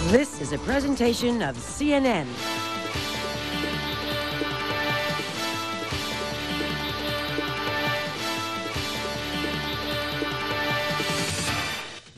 This is a presentation of CNN.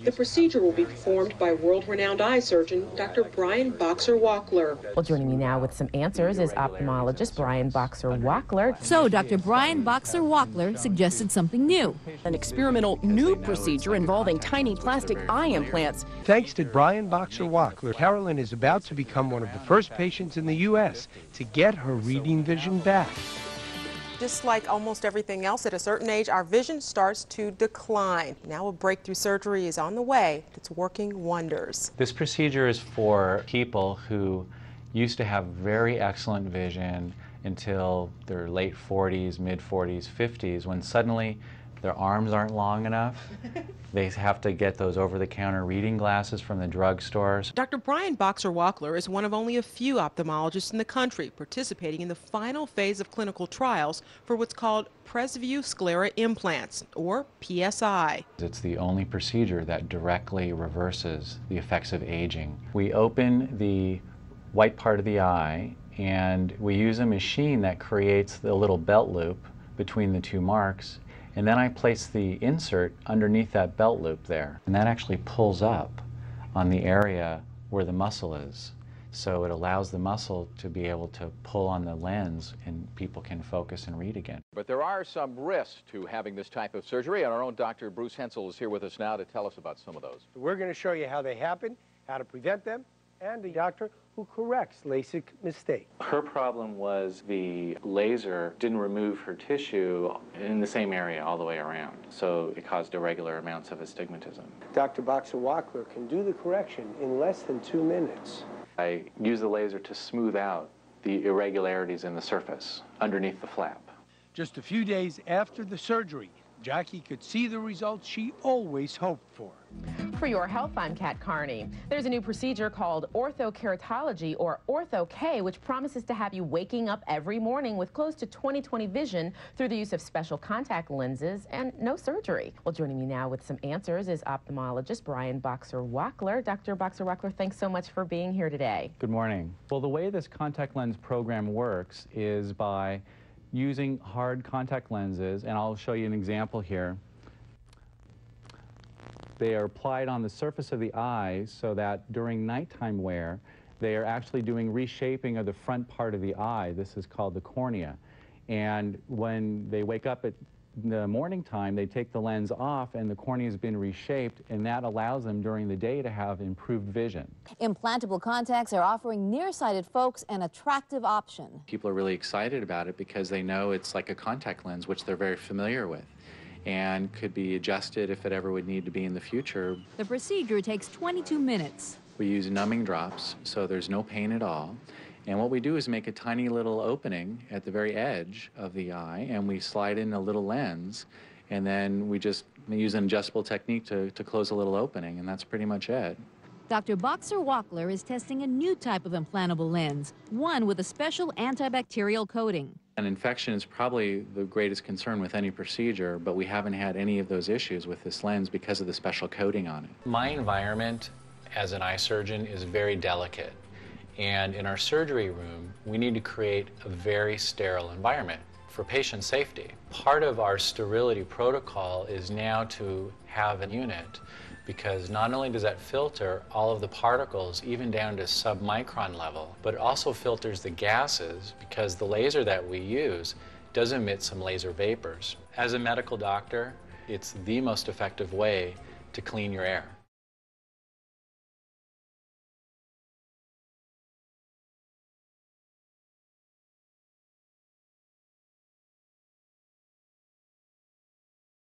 The procedure will be performed by world-renowned eye surgeon Dr. Brian Boxer Wachler. Well, joining me now with some answers is ophthalmologist Brian Boxer Wachler. So Dr. Brian Boxer Wachler suggested something new. An experimental new procedure involving tiny plastic eye implants. Thanks to Brian Boxer Wachler, Carolyn is about to become one of the first patients in the U.S. to get her reading vision back. Just like almost everything else, at a certain age, our vision starts to decline. Now a breakthrough surgery is on the way. It's working wonders. This procedure is for people who used to have very excellent vision until their late 40s, mid 40s, 50s, when suddenly their arms aren't long enough. They have to get those over-the-counter reading glasses from the drugstores. Dr. Brian Boxer Wachler is one of only a few ophthalmologists in the country participating in the final phase of clinical trials for what's called Presview sclera implants, or PSI. It's the only procedure that directly reverses the effects of aging. We open the white part of the eye and we use a machine that creates the little belt loop between the two marks, and then I place the insert underneath that belt loop there, and that actually pulls up on the area where the muscle is. So it allows the muscle to be able to pull on the lens and people can focus and read again. But there are some risks to having this type of surgery, and our own Dr. Bruce Hensel is here with us now to tell us about some of those. We're going to show you how they happen, how to prevent them, and the doctor who corrects LASIK mistakes. Her problem was the laser didn't remove her tissue in the same area all the way around, so it caused irregular amounts of astigmatism. Dr. Boxer Wachler can do the correction in less than 2 minutes. I use the laser to smooth out the irregularities in the surface underneath the flap. Just a few days after the surgery, Jackie could see the results she always hoped for. For your health, I'm Kat Carney. There's a new procedure called orthokeratology, or Ortho-K, which promises to have you waking up every morning with close to 20/20 vision through the use of special contact lenses and no surgery. Well, joining me now with some answers is ophthalmologist Brian Boxer Wachler. Dr. Boxer Wachler, thanks so much for being here today. Good morning. Well, the way this contact lens program works is by using hard contact lenses, and I'll show you an example here. They are applied on the surface of the eye so that during nighttime wear, they are actually doing reshaping of the front part of the eye. This is called the cornea. And when they wake up at the morning time, they take the lens off and the cornea has been reshaped, and that allows them during the day to have improved vision. Implantable contacts are offering nearsighted folks an attractive option. People are really excited about it because they know it's like a contact lens, which they're very familiar with, and could be adjusted if it ever would need to be in the future. The procedure takes 22 minutes. We use numbing drops, so there's no pain at all. And what we do is make a tiny little opening at the very edge of the eye, and we slide in a little lens, and then we just use an adjustable technique to close a little opening, and that's pretty much it. Dr. Boxer Wachler is testing a new type of implantable lens, one with a special antibacterial coating. An infection is probably the greatest concern with any procedure, but we haven't had any of those issues with this lens because of the special coating on it. My environment as an eye surgeon is very delicate. And in our surgery room, we need to create a very sterile environment for patient safety. Part of our sterility protocol is now to have a unit, because not only does that filter all of the particles, even down to submicron level, but it also filters the gases, because the laser that we use does emit some laser vapors. As a medical doctor, it's the most effective way to clean your air.